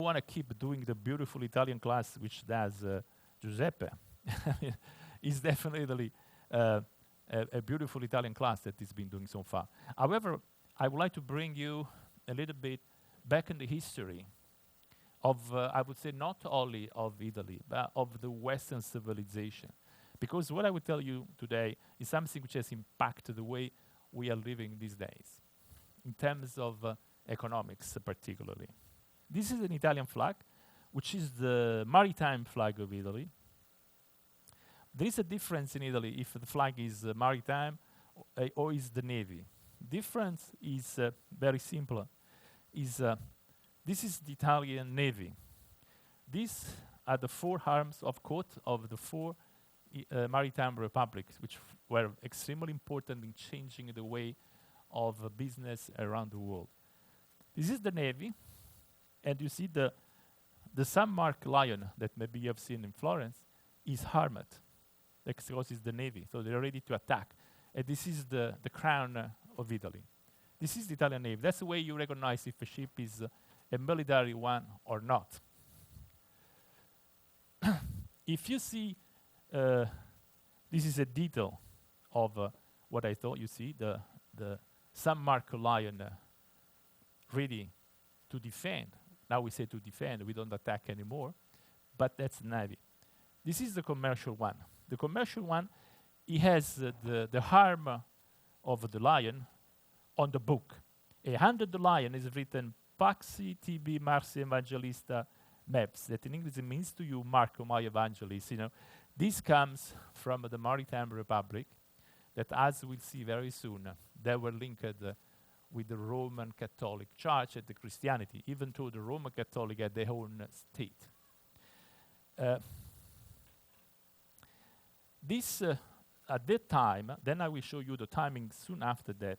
want to keep doing the beautiful Italian class which does Giuseppe. It's definitely a beautiful Italian class that he's been doing so far. However, I would like to bring you a little bit back in the history of, I would say, not only of Italy, but of the Western civilization. Because what I will tell you today is something which has impacted the way we are living these days, in terms of economics particularly. This is an Italian flag, which is the maritime flag of Italy. There is a difference in Italy if the flag is maritime or is the navy. Difference is very simple. This is the Italian navy. These are the four arms of court of the four maritime republics, which were extremely important in changing the way of business around the world. This is the navy, and you see the San Mark lion that maybe you have seen in Florence is armed. That's because it's the navy, so they're ready to attack. And this is the crown of Italy. This is the Italian navy. That's the way you recognize if a ship is a military one or not. If you see, this is a detail of what I thought. You see the San Marco lion ready to defend. Now we say to defend, we don't attack anymore, but that's the navy. This is the commercial one. The commercial one, it has the arm of the lion on the book. Under the lion is written Paxi Tibi Marsi Evangelista Maps, that in English it means to you, Marco, my evangelist. You know, this comes from the Maritime Republic, that as we'll see very soon, they were linked with the Roman Catholic Church and the Christianity, even though the Roman Catholic had their own state. This, at that time, then I will show you the timing soon after that.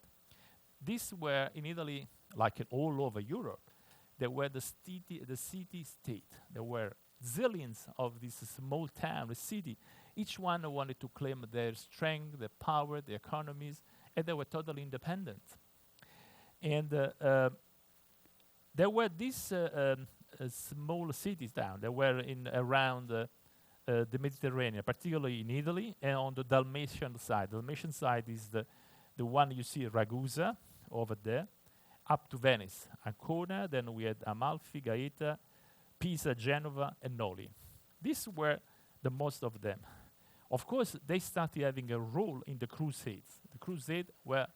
These were in Italy, like all over Europe, there were the city-state. There were zillions of this small town, the city. Each one wanted to claim their strength, their power, their economies, and they were totally independent. And there were these small cities down. They were in around the Mediterranean, particularly in Italy, and on the Dalmatian side. The Dalmatian side is the one you see, Ragusa, over there, up to Venice. Ancona, then we had Amalfi, Gaeta, Pisa, Genova, and Noli. These were the most of them. Of course, they started having a role in the Crusades. The Crusades were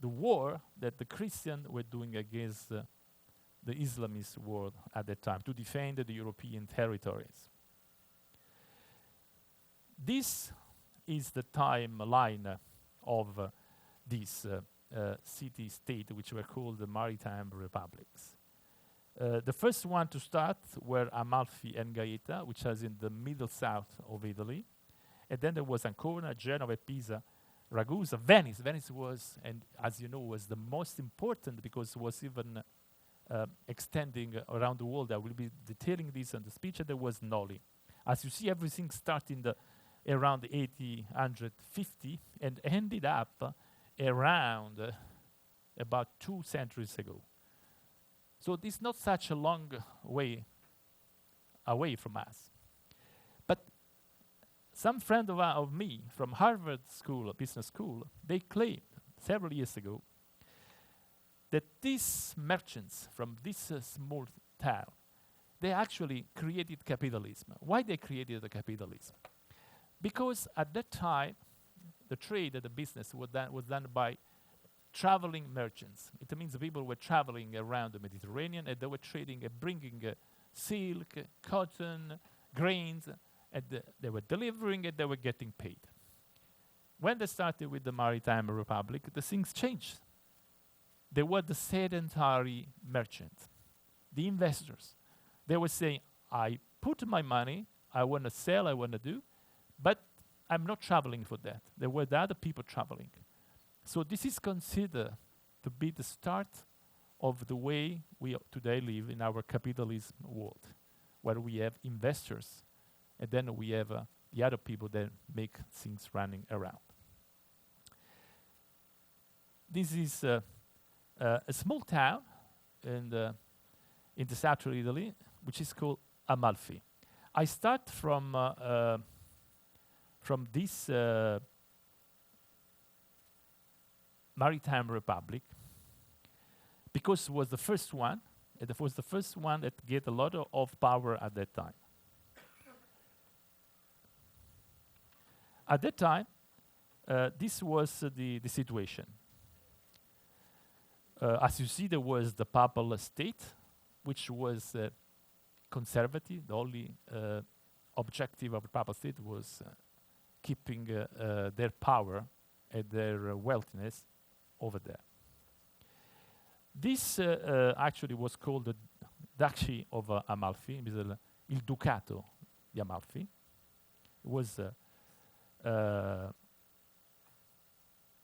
the war that the Christians were doing against the Islamist world at that time, to defend the European territories. This is the timeline of this city-state, which were called the Maritime Republics. The first one to start were Amalfi and Gaeta, which was in the middle south of Italy. And then there was Ancona, Genova, Pisa, Ragusa, Venice. Venice was, and as you know, was the most important because it was even extending around the world. I will be detailing this in the speech, and there was Noli. As you see, everything started around 1850 and ended up around about 2 centuries ago. So this is not such a long way away from us. But some friend of me from Harvard School, Business School, they claimed several years ago that these merchants from this small town, they actually created capitalism. Why they created the capitalism? Because at that time, the trade and the business was done by traveling merchants. It means the people were traveling around the Mediterranean and they were trading and bringing silk, cotton, grains, and they were delivering and they were getting paid. When they started with the Maritime Republic, the things changed. They were the sedentary merchants, the investors. They were saying, I put my money, I want to sell, I want to do, but I'm not traveling for that. There were the other people traveling. So this is considered to be the start of the way we today live in our capitalism world, where we have investors, and then we have the other people that make things running around. This is a small town in the south of Italy, which is called Amalfi. I start from this maritime republic because it was the first one. It was the first one that get a lot of power at that time. At that time, this was the situation. As you see, there was the papal state, which was conservative. The only objective of the papal state was keeping their power and their wealthiness over there. This actually was called the Duchy of Amalfi, il Ducato di Amalfi. It was,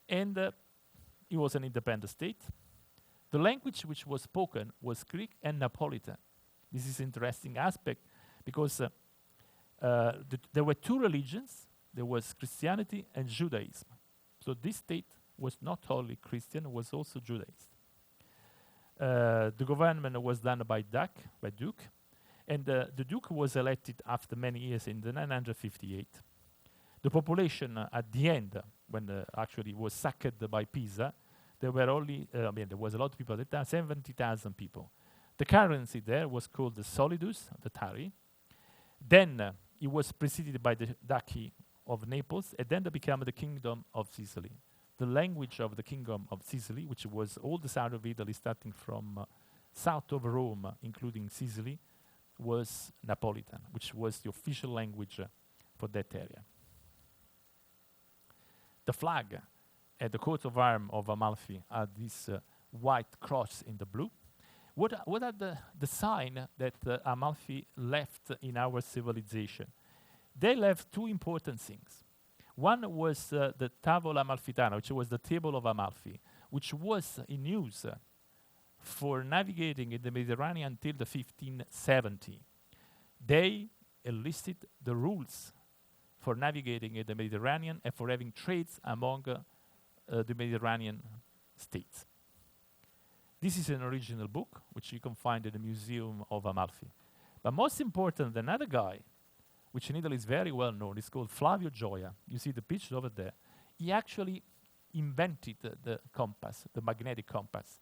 it was an independent state. The language which was spoken was Greek and Napolitan. This is an interesting aspect because there were two religions. There was Christianity and Judaism. So this state was not only Christian, it was also Judaism. The government was done by Duke, and the Duke was elected after many years in the 958. The population at the end, when actually was sacked by Pisa, there were only, there was a lot of people at that time, 70,000 people. The currency there was called the solidus, the tari. Then it was preceded by the Duchy of Naples, and then it became the Kingdom of Sicily. The language of the Kingdom of Sicily, which was all the south of Italy, starting from south of Rome, including Sicily, was Napolitan, which was the official language for that area. The flag at the coat of arms of Amalfi are this white cross in the blue. What are the signs that Amalfi left in our civilization? They left two important things. One was the Tavola Amalfitana, which was the table of Amalfi, which was in use for navigating in the Mediterranean until the 1570. They enlisted the rules for navigating in the Mediterranean and for having trades among the Mediterranean states. This is an original book, which you can find in the Museum of Amalfi. But most important, another guy, which in Italy is very well known, is called Flavio Gioia. You see the picture over there. He actually invented the compass, the magnetic compass.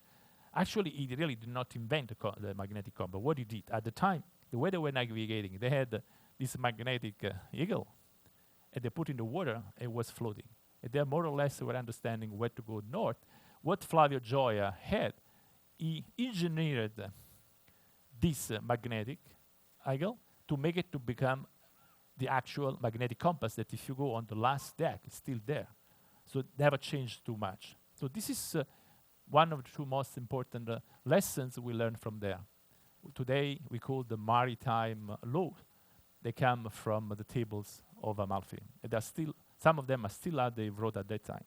Actually, he really did not invent the magnetic compass. What he did, at the time, the way they were navigating, they had this magnetic eagle, and they put in the water, and it was floating. And they more or less were understanding where to go north. What Flavio Gioia had, he engineered this magnetic eagle to make it to become the actual magnetic compass that if you go on the last deck, it's still there. So it never changed too much. So this is one of the two most important lessons we learned from there. Today, we call the maritime law. They come from the tables of Amalfi. And some of them are still out, they wrote at that time.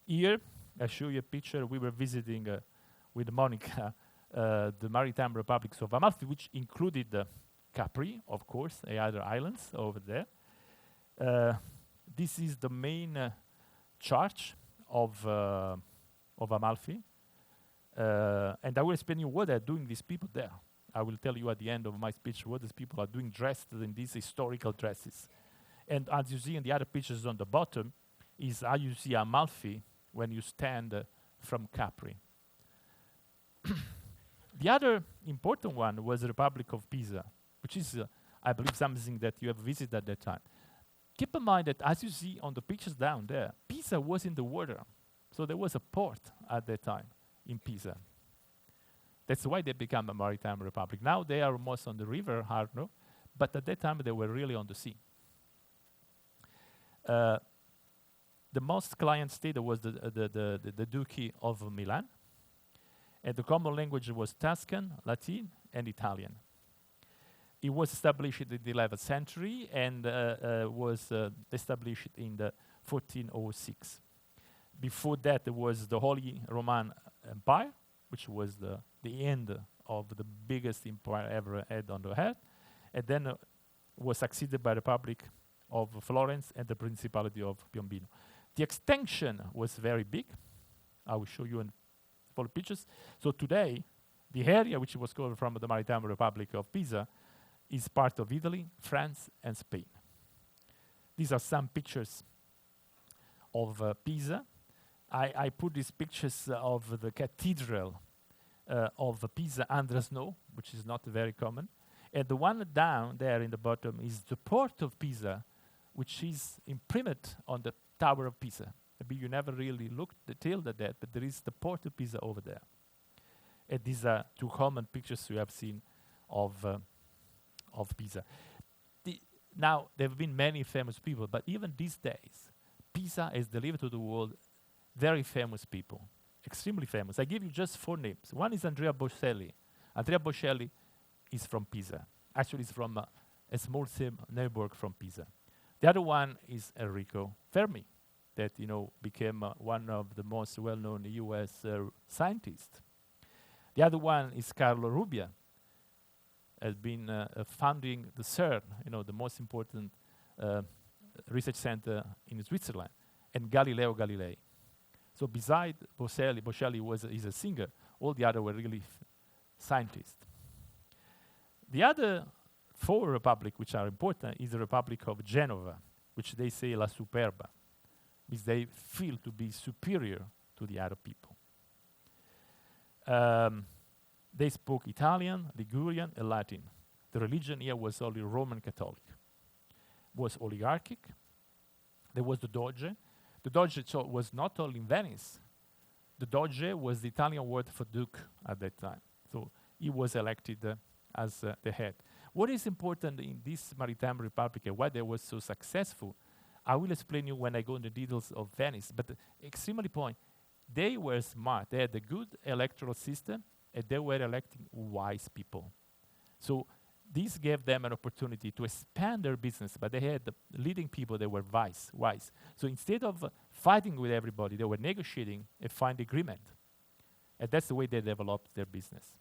Here, I show you a picture. We were visiting with Monica the maritime republics of Amalfi, which included Capri, of course, the other islands over there. This is the main church of Amalfi. And I will explain you what are doing these people there. I will tell you at the end of my speech what these people are doing dressed in these historical dresses. And as you see in the other pictures on the bottom, is how you see Amalfi when you stand from Capri. The other important one was the Republic of Pisa, which is, I believe, something that you have visited at that time. Keep in mind that, as you see on the pictures down there, Pisa was in the water. So there was a port at that time in Pisa. That's why they became a maritime republic. Now they are almost on the river, Arno, but at that time they were really on the sea. The most client state was the Duchy of Milan, and the common language was Tuscan, Latin, and Italian. It was established in the 11th century and was established in the 1406. Before that, there was the Holy Roman Empire, which was the end of the biggest empire ever had on the earth, and then was succeeded by the Republic of Florence and the Principality of Piombino. The extension was very big. I will show you in 4 pictures. So today, The area which was covered from the Maritime Republic of Pisa is part of Italy, France, and Spain. These are some pictures of Pisa. I put these pictures of the cathedral of Pisa under snow, which is not very common. And the one down there in the bottom is the port of Pisa, which is imprinted on the Tower of Pisa. Maybe you never really looked detailed at that, but there is the port of Pisa over there. And these are two common pictures you have seen of Pisa. Now, there have been many famous people, but even these days, Pisa has delivered to the world very famous people, extremely famous. I give you just 4 names. One is Andrea Bocelli. Andrea Bocelli is from Pisa. Actually, he's from a small neighborhood from Pisa. The other one is Enrico Fermi, that became one of the most well-known U.S. Scientists. The other one is Carlo Rubbia, has been founding the CERN, the most important research center in Switzerland, and Galileo Galilei. So beside Bocelli is a singer. All the other were really scientists. The other 4 republics which are important is the Republic of Genova, which they say La Superba, means they feel to be superior to the other people. They spoke Italian, Ligurian, and Latin. The religion here was only Roman Catholic. Was oligarchic. There was the Doge. The Doge was not only in Venice. The Doge was the Italian word for duke at that time. So he was elected as the head. What is important in this Maritime Republic and why they were so successful, I will explain you when I go into the details of Venice. But extremely point, they were smart. They had a good electoral system, and they were electing wise people. So this gave them an opportunity to expand their business, but they had the leading people that were wise. So instead of fighting with everybody, they were negotiating and find agreement. And that's the way they developed their business.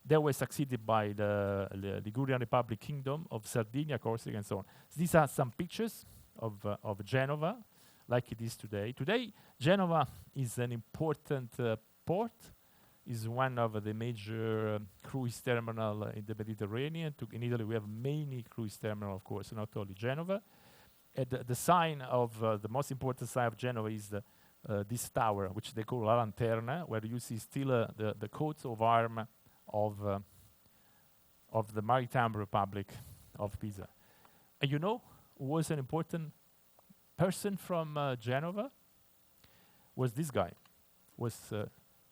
They were succeeded by the Ligurian Republic Kingdom of Sardinia, Corsica, and so on. So these are some pictures of Genova, like it is today. Today, Genova is an important port, is one of the major cruise terminals in the Mediterranean. In Italy, we have many cruise terminals, of course, not only Genova. And the sign of the most important sign of Genova is this tower, which they call La Lanterna, where you see still the coat of arms of the Maritime Republic of Pisa. And who was an important person from Genova? Was this guy, was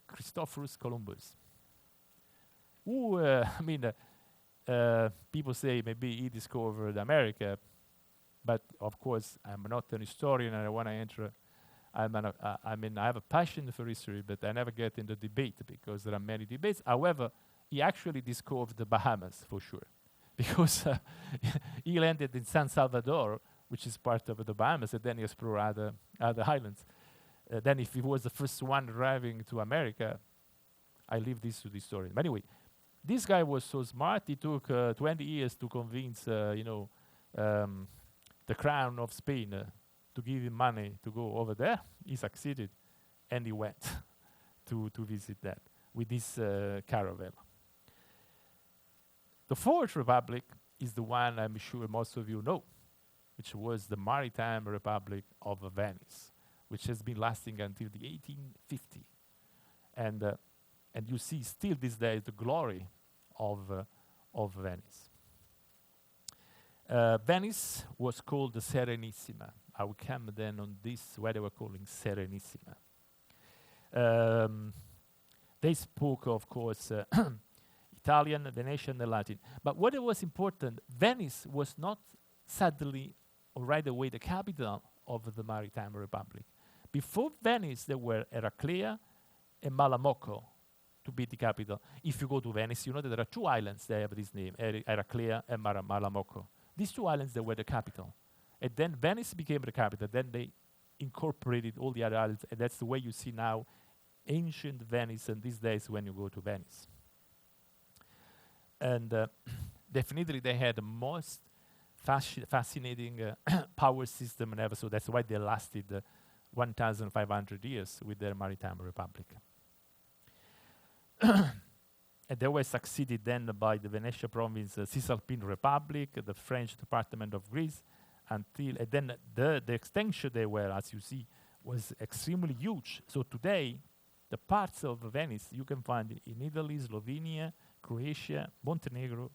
Christophorus Columbus. Who, people say maybe he discovered America, but of course I'm not an historian and I want to enter. I have a passion for history, but I never get into debate because there are many debates. However, he actually discovered the Bahamas for sure, because he landed in San Salvador, which is part of the Bahamas, and then he explored other islands. Then if he was the first one arriving to America, I leave this to the historian. But anyway, this guy was so smart, he took 20 years to convince, the crown of Spain to give him money to go over there. He succeeded, and he went to visit that with this caravel. The 4th republic is the one I'm sure most of you know, which was the Maritime Republic of Venice, which has been lasting until the 1850. And you see still these days the glory of Venice. Venice was called the Serenissima. I will come then on this, why they were calling Serenissima. They spoke, of course, Italian, Venetian, and Latin. But what was important, Venice was not suddenly or right away the capital of the Maritime Republic. Before Venice, there were Eraclea and Malamocco to be the capital. If you go to Venice, you know that there are 2 islands that have this name, Eraclea and Malamocco. These 2 islands, they were the capital. And then Venice became the capital. Then they incorporated all the other islands, and that's the way you see now ancient Venice and these days when you go to Venice. And definitely they had the most fascinating power system ever, so that's why they lasted 1,500 years with their Maritime Republic. And they were succeeded then by the Venetia province, Cisalpine Republic, the French Department of Greece, until and then the extension they were, as you see, was extremely huge. So today, the parts of Venice you can find in Italy, Slovenia, Croatia, Montenegro,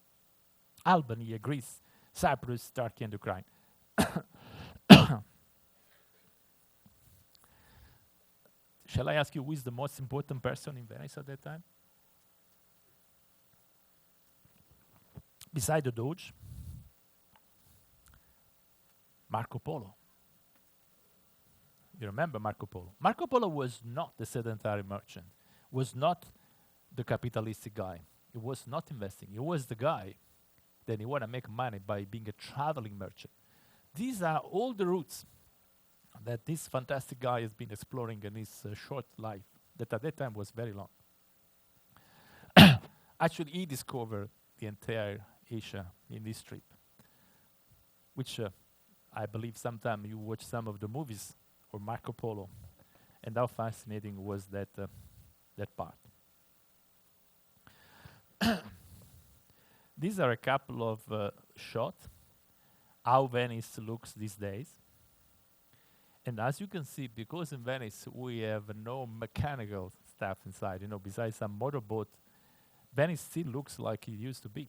Albania, Greece, Cyprus, Turkey, and Ukraine. Shall I ask you who is the most important person in Venice at that time? Beside the Doge, Marco Polo. You remember Marco Polo? Marco Polo was not the sedentary merchant, was not the capitalistic guy. He was not investing. He was the guy that he want to make money by being a traveling merchant. These are all the routes that this fantastic guy has been exploring in his short life, that at that time was very long. Actually, he discovered the entire Asia in this trip, which I believe sometime you watch some of the movies or Marco Polo, and how fascinating was that that part. These are a couple of shots how Venice looks these days. And as you can see, because in Venice we have no mechanical stuff inside, besides some motorboat, Venice still looks like it used to be.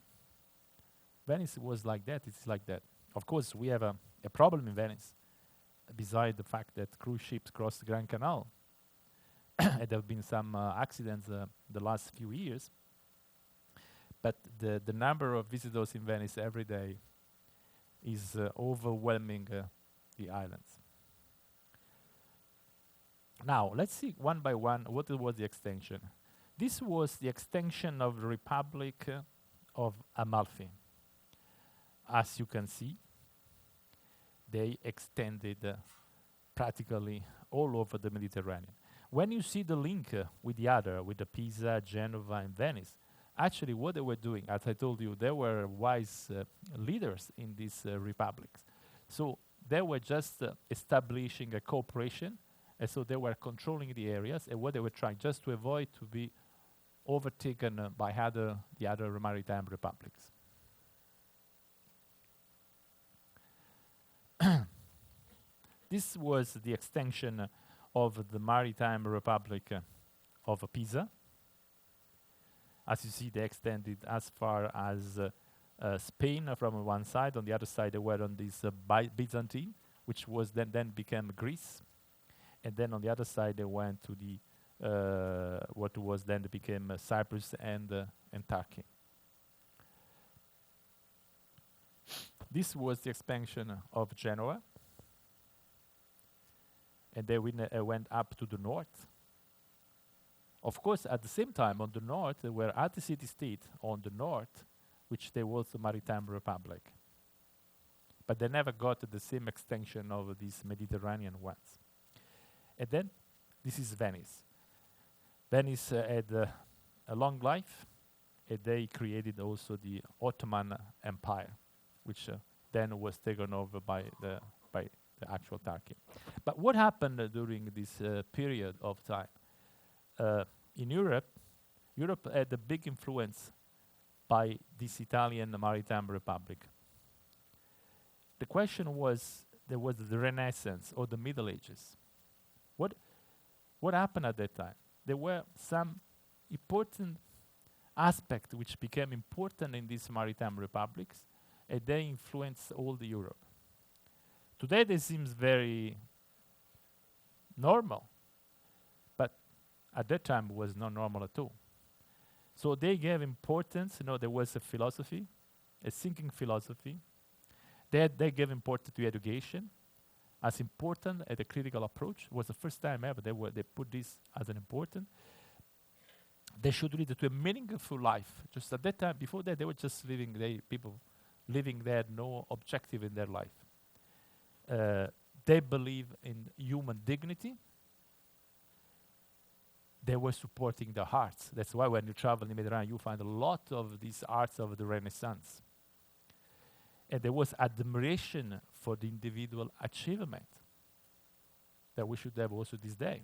Venice was like that, it's like that. Of course, we have a problem in Venice, besides the fact that cruise ships cross the Grand Canal. And there have been some accidents the last few years. But the number of visitors in Venice every day is overwhelming the islands. Now, let's see one by one what was the extension. This was the extension of the Republic of Amalfi. As you can see, they extended practically all over the Mediterranean. When you see the link with the Pisa, Genova, and Venice, actually what they were doing, as I told you, they were wise leaders in these republics. So they were just establishing a cooperation, and so they were controlling the areas, and what they were trying just to avoid to be overtaken by the other maritime republics. This was the extension of the maritime republic of Pisa. As you see, they extended as far as Spain from one side. On the other side, they were on this Byzantine, which was then became Greece. And then on the other side, they went to the what was then became Cyprus and Turkey. This was the expansion of Genoa. And they went up to the north. Of course, at the same time, on the north, there were other city-states on the north, which they was the Maritime Republic. But they never got the same extension of these Mediterranean ones. And then, this is Venice. Venice had a long life, and they created also the Ottoman Empire, which then was taken over by the actual Turkey. But what happened during this period of time? In Europe had a big influence by this Italian Maritime Republic. The question was, there was the Renaissance or the Middle Ages. What happened at that time? There were some important aspects which became important in these maritime republics, and they influenced all the Europe. Today this seems very normal, but at that time it was not normal at all. So they gave importance, there was a philosophy, a thinking philosophy. They gave importance to education, as important as a critical approach. It was the first time ever they put this as an important. They should lead to a meaningful life. Just at that time, before that, they were just people living there, no objective in their life. They believe in human dignity. They were supporting the arts. That's why when you travel in the Mediterranean, you find a lot of these arts of the Renaissance. And there was admiration for the individual achievement that we should have also this day.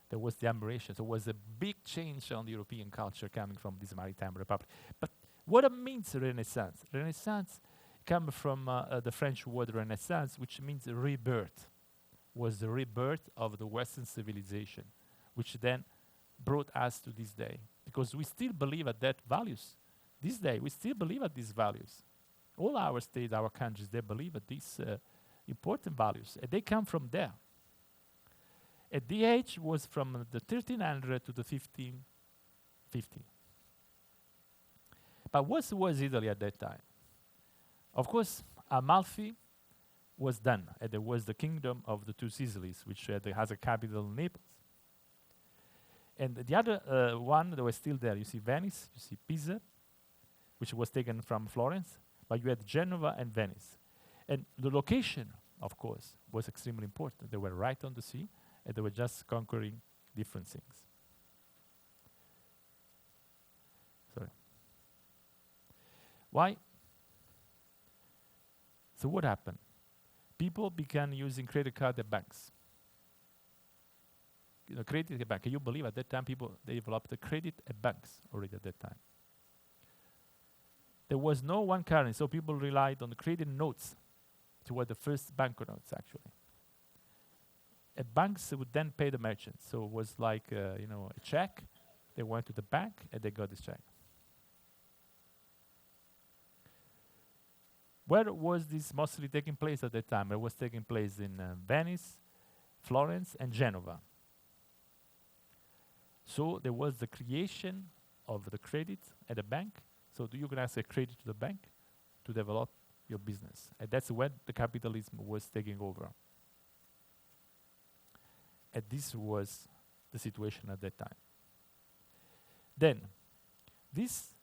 There was the admiration. So it was a big change on the European culture coming from this maritime republic. But what it means Renaissance? Renaissance comes from the French word Renaissance, which means rebirth. Was the rebirth of the Western civilization, which then brought us to this day. Because we still believe at that values. This day, we still believe at these values. All our states, our countries, they believe at these important values. And they come from there. And the age was from the 1300 to the 1550. But what was Italy at that time? Of course, Amalfi was done, and there was the kingdom of the two Sicilies, which has a capital in Naples. And the other one that was still there, you see Venice, you see Pisa, which was taken from Florence, but you had Genova and Venice. And the location, of course, was extremely important. They were right on the sea, and they were just conquering different things. Sorry. Why? So what happened? People began using credit card at banks. You know, credit at bank. Can you believe at that time people developed the credit at banks already at that time? There was no one currency, so people relied on the credit notes to were the first banknotes actually. Banks would then pay the merchants. So it was like a check. They went to the bank and they got this check. Where was this mostly taking place at that time? It was taking place in Venice, Florence, and Genova. So there was the creation of the credit at the bank. So you can ask a credit to the bank to develop your business. And that's when the capitalism was taking over. And this was the situation at that time. Then, these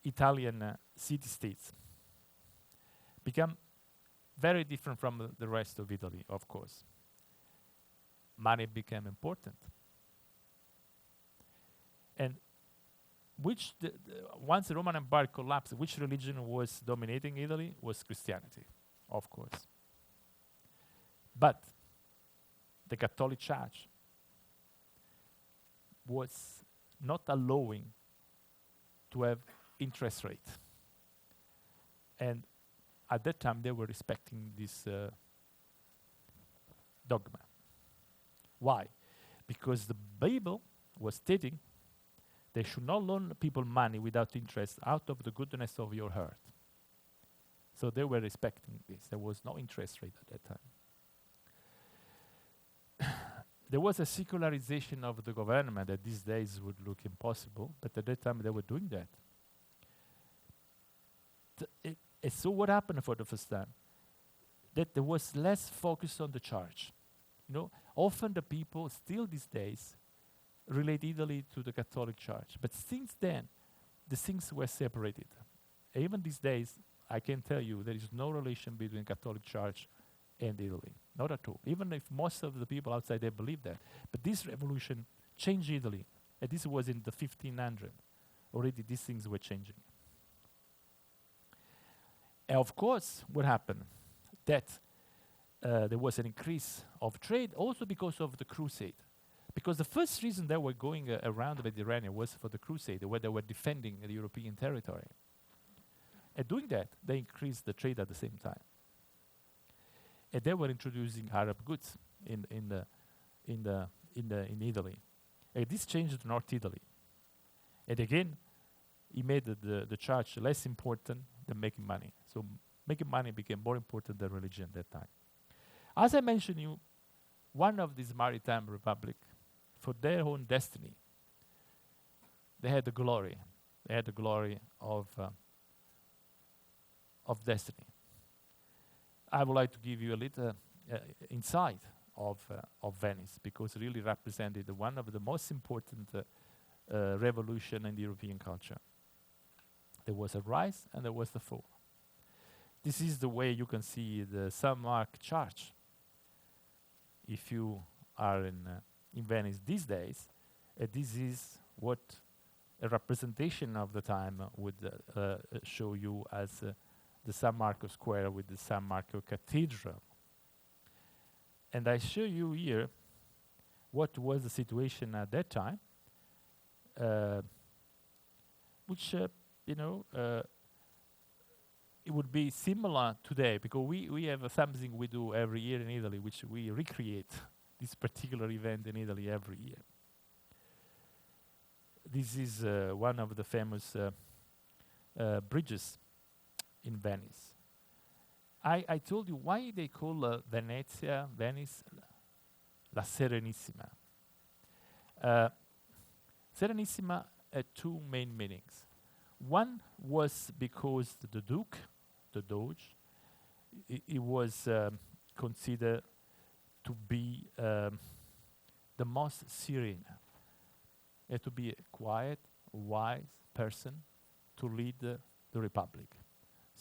Italian city-states become very different from the rest of Italy, of course. Money became important. And once the Roman Empire collapsed, which religion was dominating Italy? Was Christianity, of course. But the Catholic Church was not allowing to have interest rate. And at that time, they were respecting this dogma. Why? Because the Bible was stating they should not loan people money without interest out of the goodness of your heart. So they were respecting this. There was no interest rate at that time. There was a secularization of the government that these days would look impossible, but at that time they were doing that. And so what happened for the first time? That there was less focus on the church. Often the people still these days relate Italy to the Catholic Church. But since then, the things were separated. Even these days, I can tell you there is no relation between Catholic Church and Italy. Not at all. Even if most of the people outside there believe that. But this revolution changed Italy. And this was in the 1500s. Already these things were changing. And of course, what happened? That there was an increase of trade also because of the crusade. Because the first reason they were going around the Mediterranean was for the crusade, where they were defending the European territory. And doing that, they increased the trade at the same time. And they were introducing Arab goods in Italy. And this changed North Italy. And again, he made the church less important than making money. So making money became more important than religion at that time. As I mentioned you, one of these maritime republic, for their own destiny, they had the glory. They had the glory of destiny. I would like to give you a little insight of Venice, because it really represented one of the most important revolution in the European culture. There was a rise and there was the fall. This is the way you can see the St. Mark Church. If you are in Venice these days, this is what a representation of the time would show you as the San Marco Square with the San Marco Cathedral. And I show you here what was the situation at that time, uh, which, you know, it would be similar today, because we have something we do every year in Italy, which we recreate this particular event in Italy every year. This is one of the famous bridges in Venice. I told you why they call Venice, La Serenissima. Serenissima had two main meanings. One was because the Duke, the Doge, it was considered to be the most serene. He had to be a quiet, wise person to lead the Republic.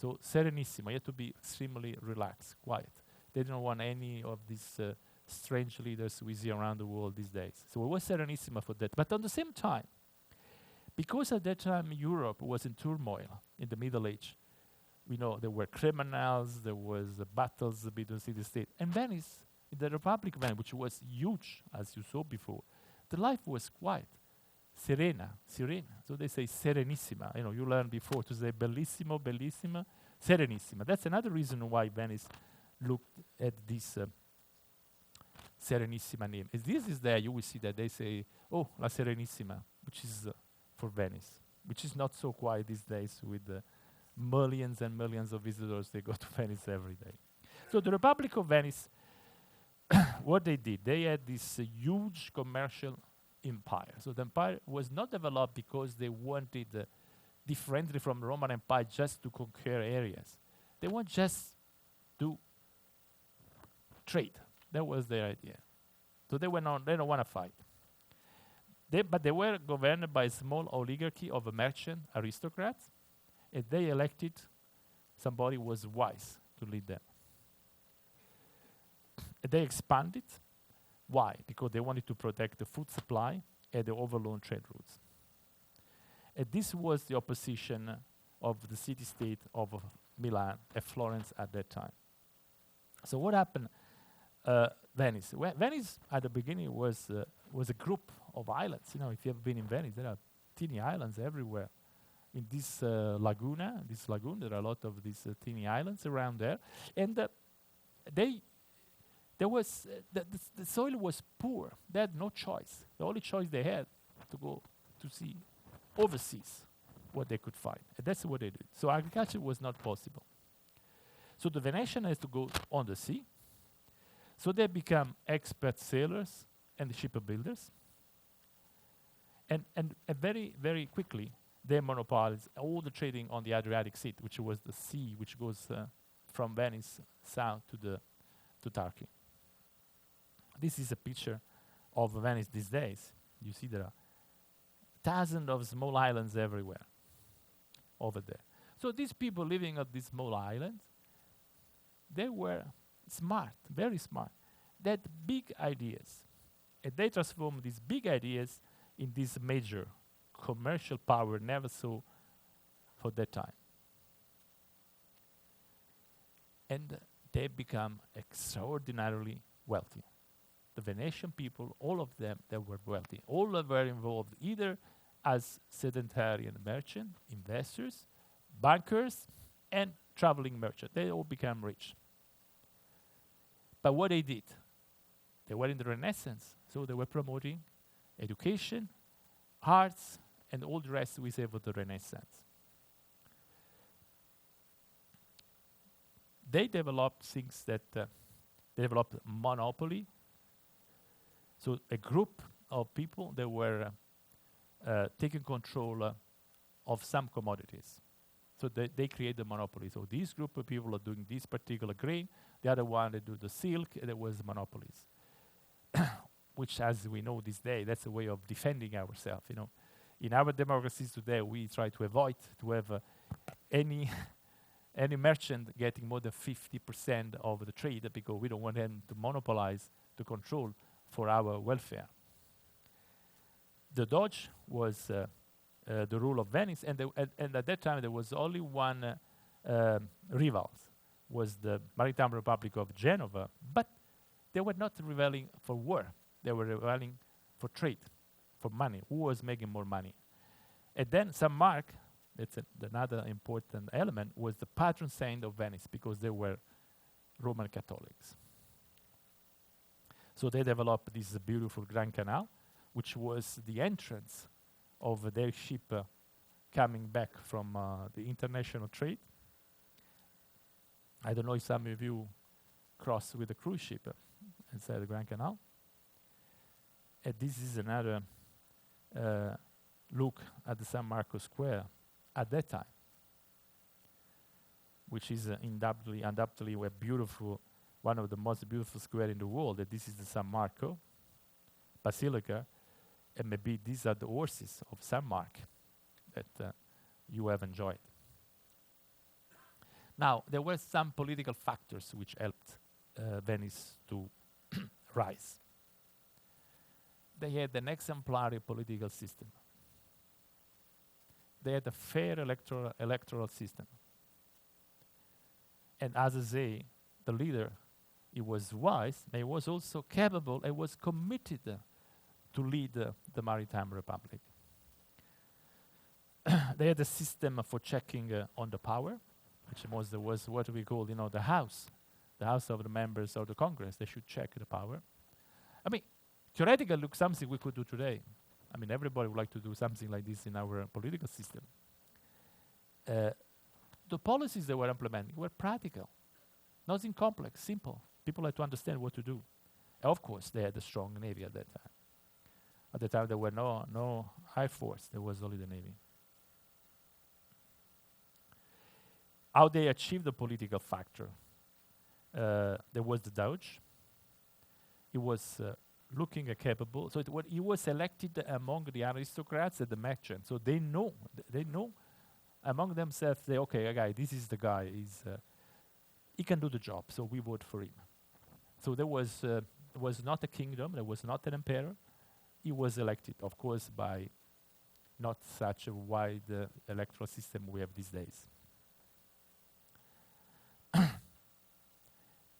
So Serenissima, you have to be extremely relaxed, quiet. They don't want any of these strange leaders we see around the world these days. So it was Serenissima for that. But at the same time, because at that time Europe was in turmoil in the Middle Age, we know there were criminals, there was battles between city-state. And Venice, in the Republic of Venice, which was huge, as you saw before, the life was quiet. Serena. So they say Serenissima. You know, you learned before to say bellissimo, bellissima, Serenissima. That's another reason why Venice looked at this Serenissima name. If this is there, you will see that they say, oh, La Serenissima, which is for Venice, which is not so quiet these days with millions and millions of visitors. They go to Venice every day. So the Republic of Venice, what they did, they had this huge commercial empire. So the empire was not developed because they wanted, differently from the Roman Empire, just to conquer areas. They want just to trade. That was their idea. So they don't want to fight. But they were governed by a small oligarchy of merchant aristocrats, and they elected somebody who was wise to lead them. And they expanded. Why? Because they wanted to protect the food supply and the overland trade routes. And this was the opposition of the city-state of Milan and Florence at that time. So what happened? Venice. Venice at the beginning was a group of islands. You know, if you have been in Venice, there are teeny islands everywhere. In this lagoon, there are a lot of these teeny islands around there, and the soil was poor. They had no choice. The only choice they had to go to see overseas what they could find. And that's what they did. So agriculture was not possible. So the Venetian has to go on the sea. So they become expert sailors and shipbuilders. And very, very quickly, they monopolized all the trading on the Adriatic Sea, which was the sea which goes from Venice south to Turkey. This is a picture of Venice these days. You see there are thousands of small islands everywhere over there. So these people living on these small islands, they were smart, very smart. They had big ideas. And they transformed these big ideas in this major commercial power never saw for that time. And they become extraordinarily wealthy. The Venetian people, all of them, they were wealthy. All were involved either as sedentary merchant, investors, bankers, and traveling merchants. They all became rich. But what they did, they were in the Renaissance, so they were promoting education, arts, and all the rest we say about the Renaissance. They developed things that they developed monopoly. So a group of people that were taking control of some commodities. So they create the monopoly. So this group of people are doing this particular grain. The other one, they do the silk. And there was monopolies, which, as we know this day, that's a way of defending ourselves. You know, in our democracies today, we try to avoid to have any merchant getting more than 50% of the trade because we don't want them to monopolize the control for our welfare. The Doge was the rule of Venice, and at that time there was only one rival, was the Maritime Republic of Genova, but they were not rebelling for war. They were rivaling for trade, for money. Who was making more money? And then St. Mark, that's another important element, was the patron saint of Venice because they were Roman Catholics. So they developed this beautiful Grand Canal, which was the entrance of their ship coming back from the international trade. I don't know if some of you crossed with a cruise ship inside the Grand Canal. And this is another look at the San Marco Square at that time, which is undoubtedly a beautiful, one of the most beautiful squares in the world. That this is the San Marco Basilica, and maybe these are the horses of San Mark that you have enjoyed. Now, there were some political factors which helped Venice to rise. They had an exemplary political system. They had a fair electoral system. And as I say, the leader, he was wise, but he was also capable and was committed to lead the Maritime Republic. They had a system for checking on the power, which was what we call, the House of the members of the Congress. They should check the power. I mean, theoretically, look, something we could do today. I mean, everybody would like to do something like this in our political system. The policies they were implementing were practical, nothing complex, simple. People had to understand what to do. And of course, they had a strong navy at that time. At the time, there were no air force. There was only the navy. How they achieved the political factor? There was the Doge. He was looking capable. So he was elected among the aristocrats and the merchants. So they know among themselves. Okay, guy, this is the guy. He can do the job. So we vote for him. So there was not a kingdom. There was not an emperor. He was elected, of course, by not such a wide electoral system we have these days.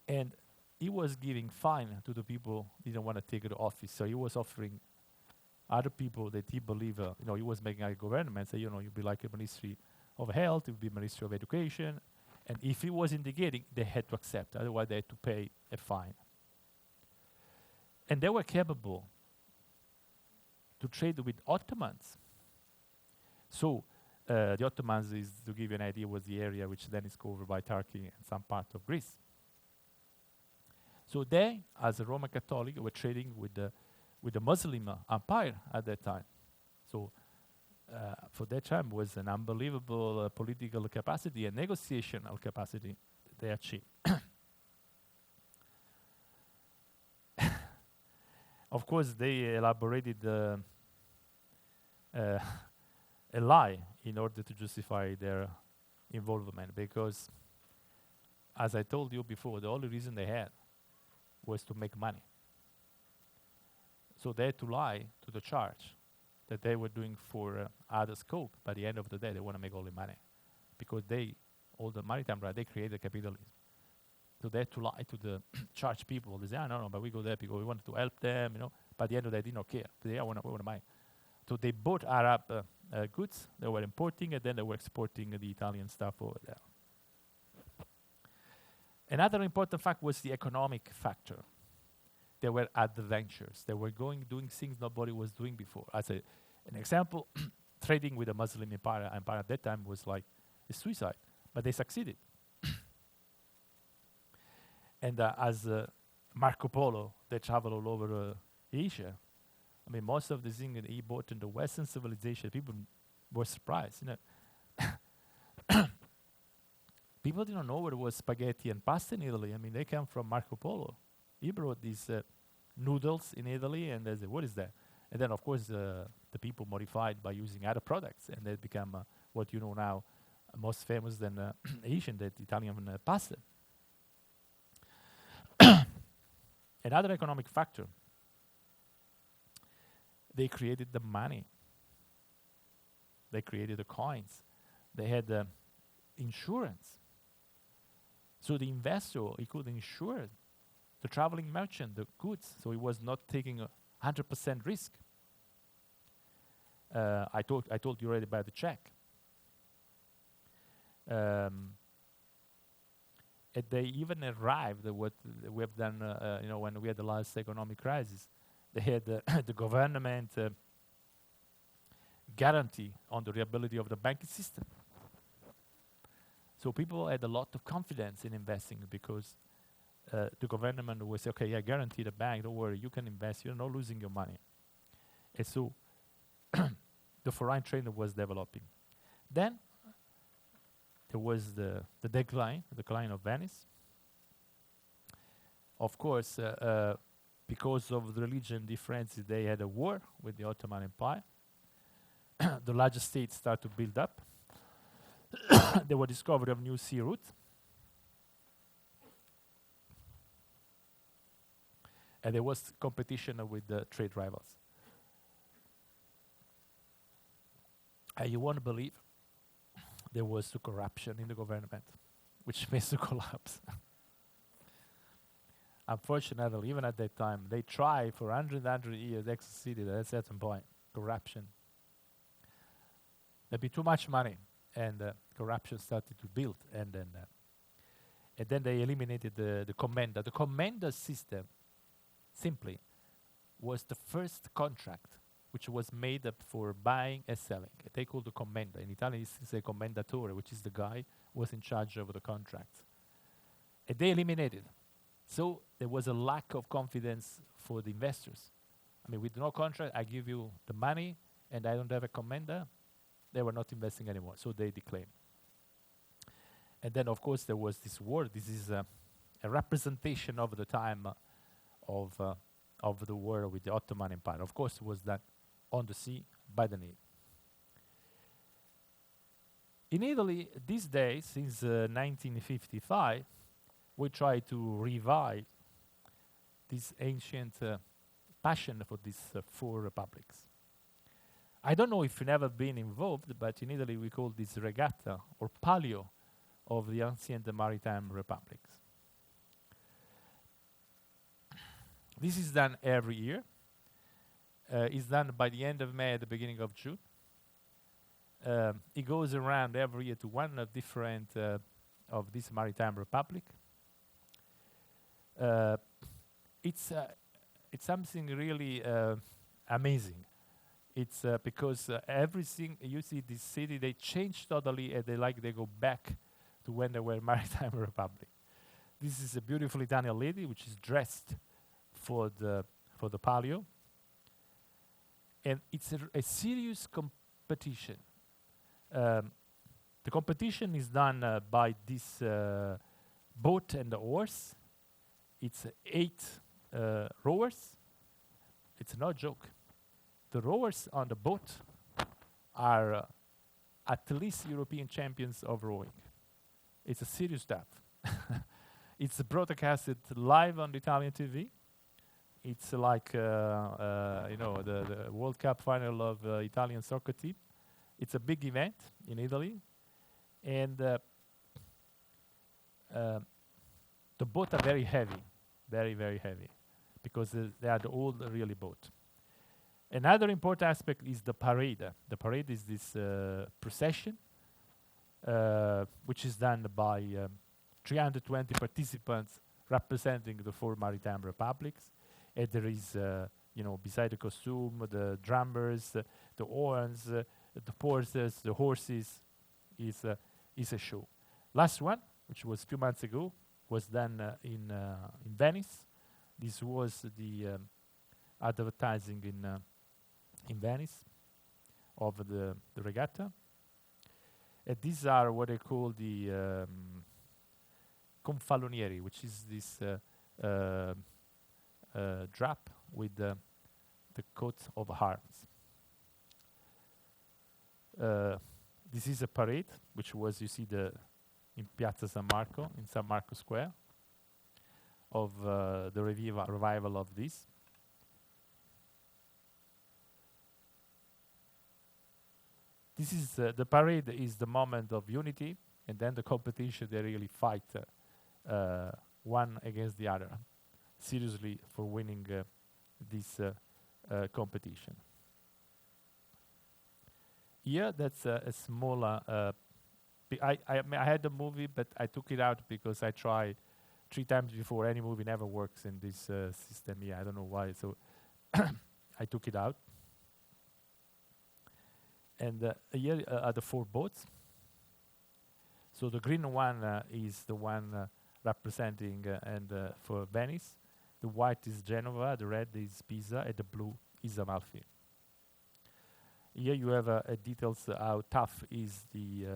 And he was giving fine to the people who didn't want to take the office. So he was offering other people that he believed, he was making a government, say, you'd be like a Ministry of Health, it would be Ministry of Education. And if he was indicating, they had to accept. Otherwise, they had to pay a fine. And they were capable to trade with Ottomans. So the Ottomans, is to give you an idea, was the area which then is covered by Turkey and some part of Greece. So they, as a Roman Catholic, were trading with the Muslim empire at that time. So for that time was an unbelievable political capacity and negotiational capacity they achieved. Of course, they elaborated a lie in order to justify their involvement, because, as I told you before, the only reason they had was to make money. So they had to lie to the church that they were doing for other scope. By the end of the day, they want to make only money, because all the maritime right, they created capitalism. So they had to lie to the church people. They say, no, but we go there because we wanted to help them, By the end of the day, they did not care. They want to money. So they bought Arab goods they were importing, and then they were exporting the Italian stuff over there. Another important fact was the economic factor. They were adventurous. They were doing things nobody was doing before. As an example, trading with the Muslim empire at that time was like a suicide, but they succeeded. And as Marco Polo, they traveled all over Asia. I mean, most of the things that he brought in the Western civilization, people were surprised. People didn't know what was spaghetti and pasta in Italy. I mean, they come from Marco Polo. He brought these noodles in Italy, and they said, what is that? And then, of course, the people modified by using other products, and they become what you know now, most famous than Asian, that Italian pasta. Another economic factor, they created the money. They created the coins. They had insurance. So the investor, he could insure the traveling merchant, the goods. So he was not taking 100% risk. I told you already about the check. And they even arrived at what we have done, when we had the last economic crisis. They had the government guarantee on the reliability of the banking system. So people had a lot of confidence in investing because the government would say, okay, I guarantee the bank, don't worry, you can invest, you're not losing your money. And so the foreign trade was developing. Then there was the decline of Venice. Of course, because of the religion differences, they had a war with the Ottoman Empire. The larger states started to build up. There were discovery of new sea routes. And there was competition with the trade rivals. And you won't believe there was corruption in the government, which makes the collapse. Unfortunately, even at that time, they tried for 100 years, they succeeded at a certain point. Corruption. There'd be too much money, and corruption started to build, and then they eliminated the commenda. The commenda system, simply, was the first contract which was made up for buying and selling. They call the commenda. In Italian, it's a commendatore, which is the guy who was in charge of the contracts. And they eliminated. So there was a lack of confidence for the investors. I mean, with no contract, I give you the money, and I don't have a commenda. They were not investing anymore, so they declaimed. And then, of course, there was this war. This is a representation of the time of the war with the Ottoman Empire. Of course, it was that on the sea by the Nile. In Italy, these days, since 1955, we try to revive this ancient passion for these four republics. I don't know if you've never been involved, but in Italy we call this regatta or palio of the ancient maritime republics. This is done every year. It's done by the end of May, at the beginning of June. It goes around every year to one of different of this maritime republic. It's something really amazing. It's because everything you see this city, they change totally, and they go back to when they were maritime republic. This is a beautiful Italian lady which is dressed for the palio, and it's a serious competition. The competition is done by this boat and the oars. It's 8 rowers. It's no joke. The rowers on the boat are at least European champions of rowing. It's a serious stuff. It's broadcasted live on the Italian TV. It's like the World Cup final of Italian soccer team. It's a big event in Italy, and the boats are very heavy, very, very heavy, because they are the old really boat. Another important aspect is the parade. The parade is this procession, which is done by 320 participants representing the 4 maritime republics. And there is, beside the costume, the drummers, the horns, the porters, the horses, is a show. Last one, which was a few months ago, was done in Venice. This was the advertising in Venice of the regatta. And these are what they call the confalonieri, which is this drap with the coat of arms. This is a parade, which was, you see, in Piazza San Marco, in San Marco Square, of the revival of this. This is the parade is the moment of unity, and then the competition, they really fight one against the other. seriously for winning this competition. Here, that's a small. I had the movie, but I took it out because I tried 3 times before. Any movie never works in this system here. I don't know why. So I took it out. And here are the 4 boats. So the green one is the one representing for Venice. The white is Genova, the red is Pisa, and the blue is Amalfi. Here you have details how tough is the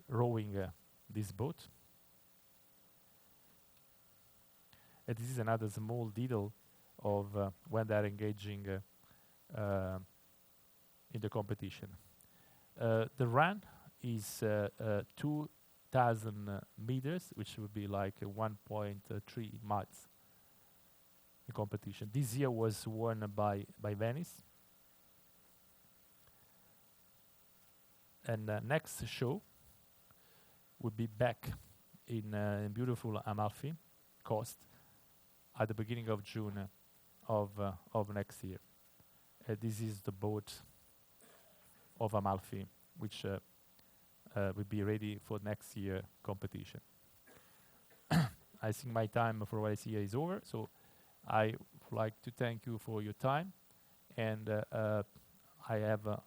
rowing this boat. And this is another small detail of when they're engaging in the competition. The run is 2,000 meters, which would be like 1.3 miles. The competition this year was won by Venice. And next show will be back in beautiful Amalfi Coast at the beginning of June of next year. This is the boat of Amalfi, which will be ready for next year competition. I think my time for what I see here is over, so I would like to thank you for your time, and I have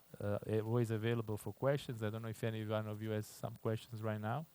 always available for questions. I don't know if any one of you has some questions right now.